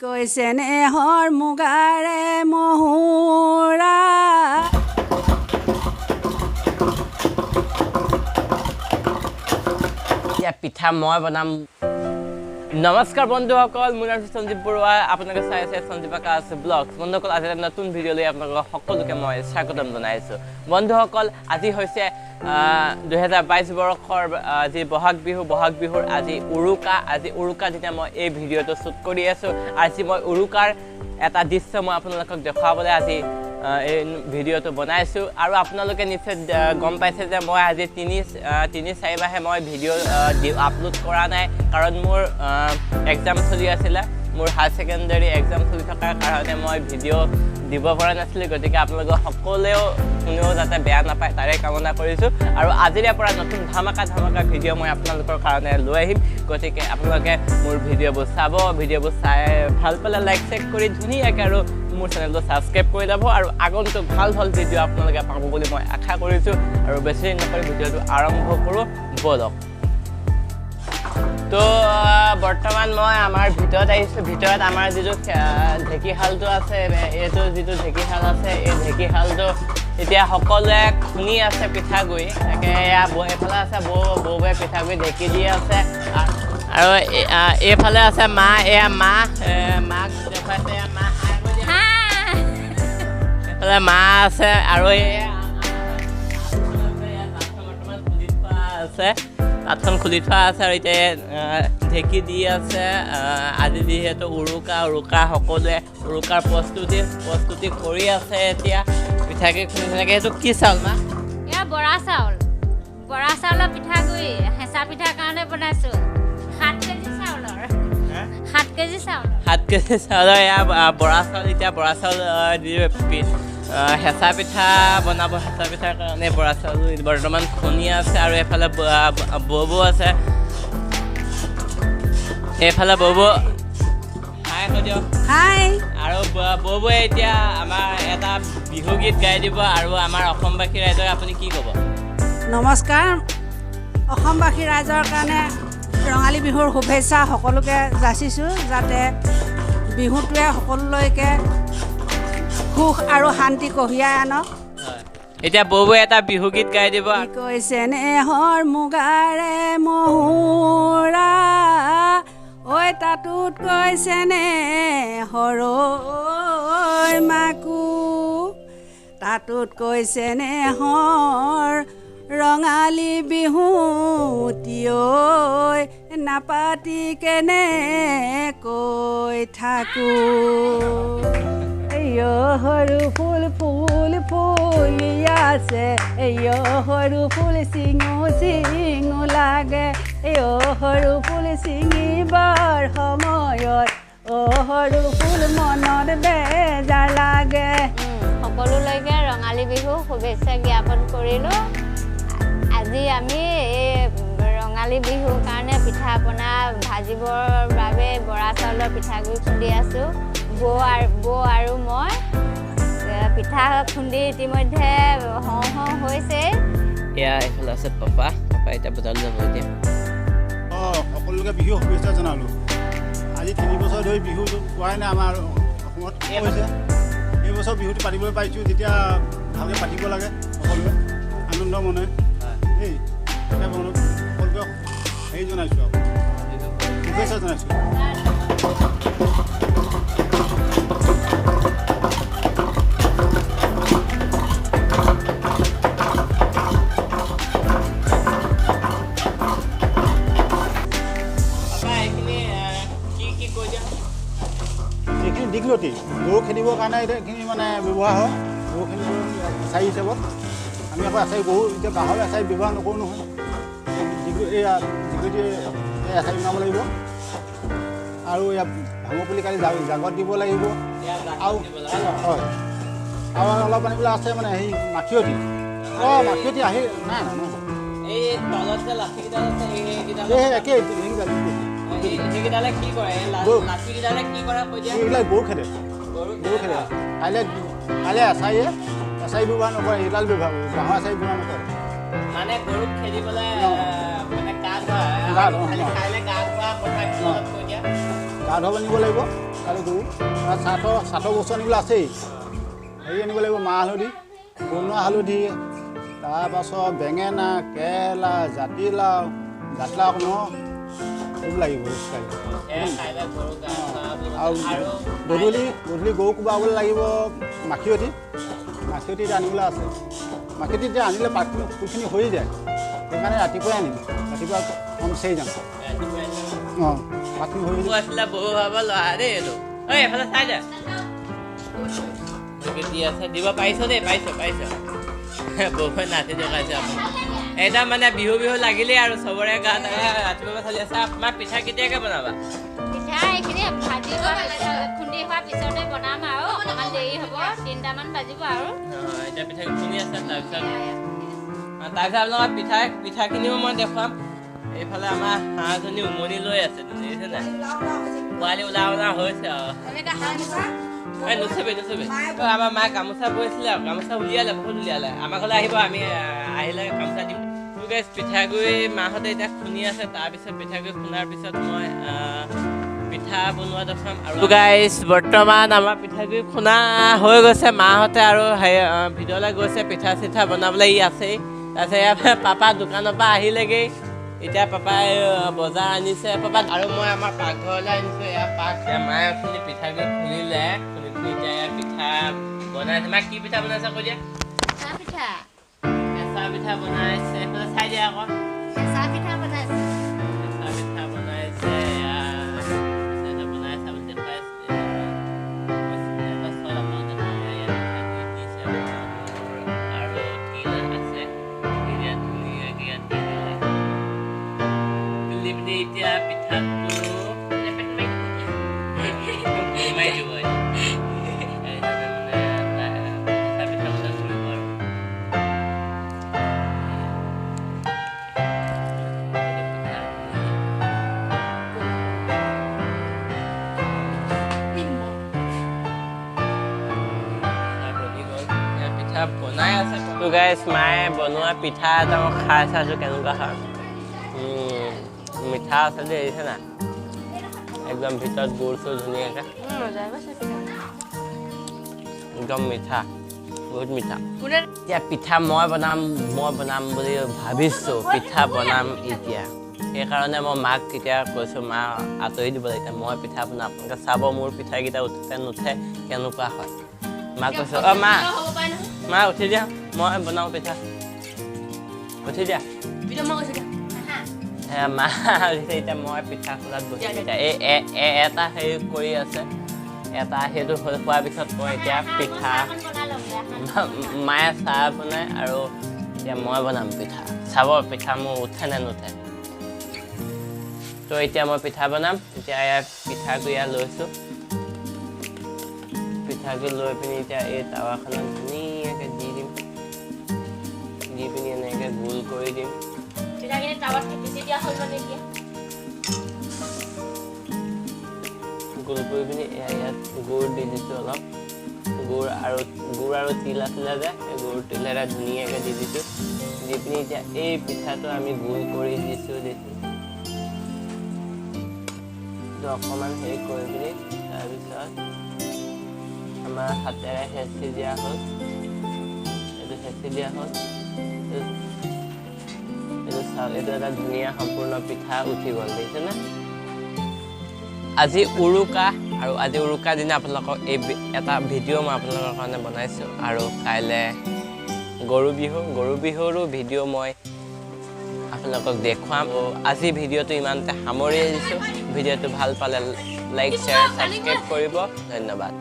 কৈছে নেহৰ মুগাৰে মহুৰা পিঠা মই বনাম নমস্কাৰ বন্ধুসকল মোৰ নাম সঞ্জীৱ বৰুৱা আপোনালোকে চাই আছে সঞ্জীৱ আকাশ ব্লগছ বন্ধুসকল আজি এটা নতুন ভিডিঅ' লৈ আপোনালোকক সকলোকে মই স্বাগতম জনাইছোঁ বন্ধুসকল আজি হৈছে 2022 বৰ্ষৰ আজি বহাগ বিহুৰ আজি উৰুকা দিনা মই এই ভিডিঅ'টো শ্বুট কৰি আছোঁ আজি মই উৰুকাৰ এটা দৃশ্য মই আপোনালোকক দেখুৱাবলৈ আজি এই ভিডিঅ'টো বনাইছোঁ আৰু আপোনালোকে নিশ্চয় গম পাইছে যে মই আজি তিনি চাৰিবাৰহে মই ভিডিঅ' আপলোড কৰা নাই কাৰণ মোৰ এক্সাম চলি আছিলে মোৰ হায়াৰ ছেকেণ্ডেৰী এক্সাম চলি থকাৰ কাৰণে মই ভিডিঅ' দিব পৰা নাছিলোঁ গতিকে আপোনালোকে সকলোৱেও কোনেও যাতে বেয়া নাপায় তাৰে কামনা কৰিছোঁ আৰু আজিৰে পৰা নতুন ধামাকা ভিডিঅ' মই আপোনালোকৰ কাৰণে লৈ আহিম গতিকে আপোনালোকে মোৰ ভিডিঅ'বোৰ চাব ভিডিঅ'বোৰ চাই ভাল পালে লাইক চেক কৰি ধুনীয়াকৈ আৰু মোৰ চেনেলটো ছাবস্ক্ৰাইব কৰি ল'ব আৰু আগন্তুক ভাল ভিডিঅ' আপোনালোকে পাব বুলি মই আশা কৰিছোঁ আৰু বেছি দিন নকৰি ভিডিঅ'টো আৰম্ভ কৰোঁ ব'লক তো বৰ্তমান মই আমাৰ ভিতৰত আহিছোঁ ভিতৰত আমাৰ যিটো ঢেঁকীশালটো আছে এইটো যিটো ঢেঁকীশাল আছে এই ঢেঁকীশালটো এতিয়া সকলোৱে খুন্দি আছে পিঠাগুড়ি তাকে এয়া এইফালে আছে বৌৱে পিঠাগুড়ি ঢেঁকী দি আছে আৰু এইফালে আছে মা এয়া মাক দেখুৱাইছে এয়া মা এইফালে মা আছে আৰু তাঁতখন খুলি থোৱা আছে আৰু এতিয়া ঢেঁকী দি আছে আজি যিহেতু উৰুকা সকলোৱে উৰুকাৰ প্ৰস্তুতি কৰি আছে এতিয়া পিঠাগুড়ি খুন্দি থাকে এইটো কি চাউল মা এয়া বৰা চাউলৰ পিঠাগুড়ি হেঁচা পিঠাৰ কাৰণে বনাইছোঁ 7 কেজি চাউলৰ 7 কেজি চাউলৰ এয়া বৰা চাউল এতিয়া বৰা চাউল দি হেঁচা পিঠা বনাব হেঁচা পিঠাৰ কাৰণে বৰা চাউল বৰ্তমান খুন্দি আছে আৰু এইফালে বৌ আছে এইফালে বৌ হাই কৈ দিয়ক হাই আৰু বৌৱে এতিয়া আমাৰ এটা বিহু গীত গাই দিব আৰু আমাৰ অসমবাসী ৰাইজক আপুনি কি ক'ব নমস্কাৰ অসমবাসী ৰাইজৰ কাৰণে ৰঙালী বিহুৰ শুভেচ্ছা সকলোকে যাচিছোঁ যাতে বিহুটোৱে সকলোলৈকে সুখ আৰু শান্তি কঢ়িয়াই আনক এতিয়া বৌৱে এটা বিহু গীত গাই দিব কৈছে নেহৰ মুগাৰে মহুৰা ঐ তাতোত কৈছে নেহৰ মাকো তাতোত কৈছে নেহৰ ৰঙালী বিহুটি ঐ নাপাতি কেনে কৈ থাকো সৰু ফুল ফুলি আছে সৰু ফুল চিঙু লাগে সৰু ফুল চিঙিবৰ সময়ত সৰু ফুল মনত বেজাৰ লাগে সকলোলৈকে ৰঙালী বিহু শুভেচ্ছা জ্ঞাপন কৰিলোঁ আজি আমি এই ৰঙালী বিহুৰ কাৰণে পিঠা পনা ভাজিবৰ বাবে বৰা চাউলৰ পিঠাগুড়ি খুন্দি আছোঁ বৌ আৰু মই পিঠা খুন্দি ইতিমধ্যে হওঁ হৈছে এয়া এইফালে আছে পাপা এতিয়া বজাৰলৈ যাব এতিয়া সকলোকে বিহু শুভেচ্ছা জনালোঁ আজি 3 বছৰ ধৰি বিহুটো পোৱাই নাই আমাৰ অসমত হৈছে এই বছৰ বিহুটো পাতিবলৈ পাইছোঁ যেতিয়া ভালকৈ পাতিব লাগে সকলোৱে আনন্দ মনে দেই সকলোকে হেৰি জনাইছোঁ আৰু শুভেচ্ছা জনাইছোঁ দীঘলতি গৰু খেদিবৰ কাৰণে এইখিনি মানে ব্যৱহাৰ হয় গৰু খেদিব এচাৰি হিচাপত আমি আকৌ এচাৰি গৰু এতিয়া বাঁহৰ এচাৰি ব্যৱহাৰ নকৰোঁ নহয় এয়া দীঘলতি এচাৰি বনাব লাগিব আৰু এয়া ভাঙো পুলি কালি জাগত দিব লাগিব আৰু হয় আৰু অলপ আনিবলৈ আছে মানে সেই মাখিয়তী মাখিয়তী আহি নাই এই তলত যে লাঠিকেইডাল আছে একেই সেইকেইডালে কি কৰে লাঠিকেইডালে কি কৰে কৈ দিয়া এইবিলাক গৰু খেদে কাইলৈ এচাৰি ব্যৱহাৰ নকৰে এইডাল ব্যৱহাৰ কৰে বাঁহৰ এচাৰি ব্যৱহাৰ নকৰে মানে গৰুক খেদিবলৈ মানে গা ধোৱা কাইলৈ গা ধোৱা কথা কৈ দিয়া গা ধুৱাব নিব লাগিব কালি গৰু চাটৰ বস্তু আনিবলৈ আছেই হেৰি আনিব লাগিব মাহ হালধি বনোৱা হালধি তাৰপাছত বেঙেনা কেৰেলা জাতিলাও ন এইবোৰ লাগিব আৰু গধূলি গৰু কোবাবলৈ লাগিব মাখিয়তী আনিবলৈ আছে মাখিয়তী এতিয়া আনিলে পাতখিনি হৈ যায় সেইকাৰণে ৰাতিপুৱাই আনিম ৰাতিপুৱা কম চাই যাম অঁ পাতখিনি হৈ আছিলে বহু ভাব ল'ৰা দেই এইটো ঐ এফালে চাই যা দি আছে দিব পাৰিছ দেই পাৰিছ বহু নাচি জগাইছে আপুনি একদম মানে বিহু লাগিলেই আৰু চবৰে গাত ৰাতিপুৱা চলি আছে আপোনাৰ পিঠা কেতিয়াকৈ বনাবা পিঠা এইখিনি ভাজি খুন্দি হোৱাৰ পিছতে বনাম আৰু অকণমান দেৰি হ'ব 3টামান বাজিব আৰু এতিয়া পিঠা খুন্দি আছে তাৰপিছত আপোনালোকৰ পিঠাখিনিও মই দেখুৱাম এইফালে আমাৰ হাঁহজনী উমনি লৈ আছে দেখিছে নাই পোৱালি ওলা হৈছে আৰু নুচুবি আমাৰ মায়ে গামোচা বৈছিলে আৰু গামোচা উলিয়ালে বহুত উলিয়ালে আমাৰ ঘৰলৈ আহিব আমি আহিলে গামোচা দিম পিঠাগুড়ি মাহঁতে এতিয়া খুন্দি আছে তাৰপিছত পিঠাগুড়ি খুন্দাৰ পিছত মই পিঠা বনোৱা দেখাম আৰু গাইজ বৰ্তমান আমাৰ পিঠাগুড়ি খুন্দা হৈ গৈছে মাহঁতে আৰু ভিতৰলৈ গৈছে পিঠা চিঠা বনাবলৈ আছেই তাৰপিছত পাপা দোকানৰ পৰা আহিলেগৈ এতিয়া পাপাই বজাৰ আনিছে পাপাক আৰু মই আমাৰ পাকঘৰলৈ আনিছোঁ মায়ে অথনি পিঠাগুড়ি খুন্দিলে খুন্দি এতিয়া পিঠা বনাইছে মায়ে কি পিঠা বনাইছে কৈ দিয়া কেঁচা পিঠা বনাইছে এইফালে চাই দিয়া আকৌ কেঁচা পিঠা বনাইছে এতিয়া পিঠাটো মাৰি দিব বনাই আছে গাইজ মায়ে বনোৱা পিঠা এটা মই খাই চাইছোঁ কেনেকুৱা হয় মিঠা আছে দেই দেখিছে না একদম ভিতৰত গুড় চুৰ ধুনীয়াকৈ একদম মিঠা বহুত মিঠা এতিয়া পিঠা মই বনাম বুলি ভাবিছোঁ পিঠা বনাম এতিয়া সেইকাৰণে মই মাক কেতিয়া কৈছোঁ মা আঁতৰি দিব এতিয়া মই পিঠা বনাম আপোনালোকে চাব মোৰ পিঠাকেইটা উঠোতে নুঠে কেনেকুৱা হয় মাক কৈছোঁ অঁ মা উঠি দিয়া মই বনাওঁ পিঠা উঠি দিয়া মা এতিয়া মই পিঠা খোলাত বহি এতিয়া এটা হেৰি কৰি আছে এটা সেইটো হোৱাৰ পিছত মই এতিয়া পিঠা মায়ে চাহ বনাই আৰু এতিয়া মই বনাম পিঠা চাব পিঠা মোৰ উঠে নে নুঠে তো এতিয়া মই পিঠা বনাম এতিয়া পিঠাগুড়ি লৈছোঁ পিঠাগুড়ি লৈ পিনি এতিয়া এই টাৱাখনত ধুনীয়াকৈ দি দিম দি পিনি এনেকৈ গোল কৰি দিম গোল কৰি পিনি ইয়াত গুড় দি দিছোঁ অলপ গুড় আৰু তিল আছিলে যে এই গুড় তিলেৰে ধুনীয়াকৈ দি দিছোঁ দি পিনি এতিয়া এই পিঠাটো আমি গোল কৰি দিছোঁ অকণমান হেৰি কৰি পিনি তাৰপিছত আমাৰ হাতেৰে হেঁচি দিয়া হ'ল এইটো হেঁচি দিয়া হ'ল এইটো এটা ধুনীয়া সম্পূৰ্ণ পিঠা উঠি গ'ল দেখিছেনে আজি উৰুকা আৰু আজি উৰুকাৰ দিনা আপোনালোকক এটা ভিডিঅ' মই আপোনালোকৰ কাৰণে বনাইছোঁ আৰু কাইলৈ গৰু বিহুৰো ভিডিঅ' মই আপোনালোকক দেখুৱাম আজি ভিডিঅ'টো ইমানতে সামৰি আহিছোঁ ভিডিঅ'টো ভাল পালে লাইক শ্বেয়াৰ ছাবস্ক্ৰাইব কৰিব ধন্যবাদ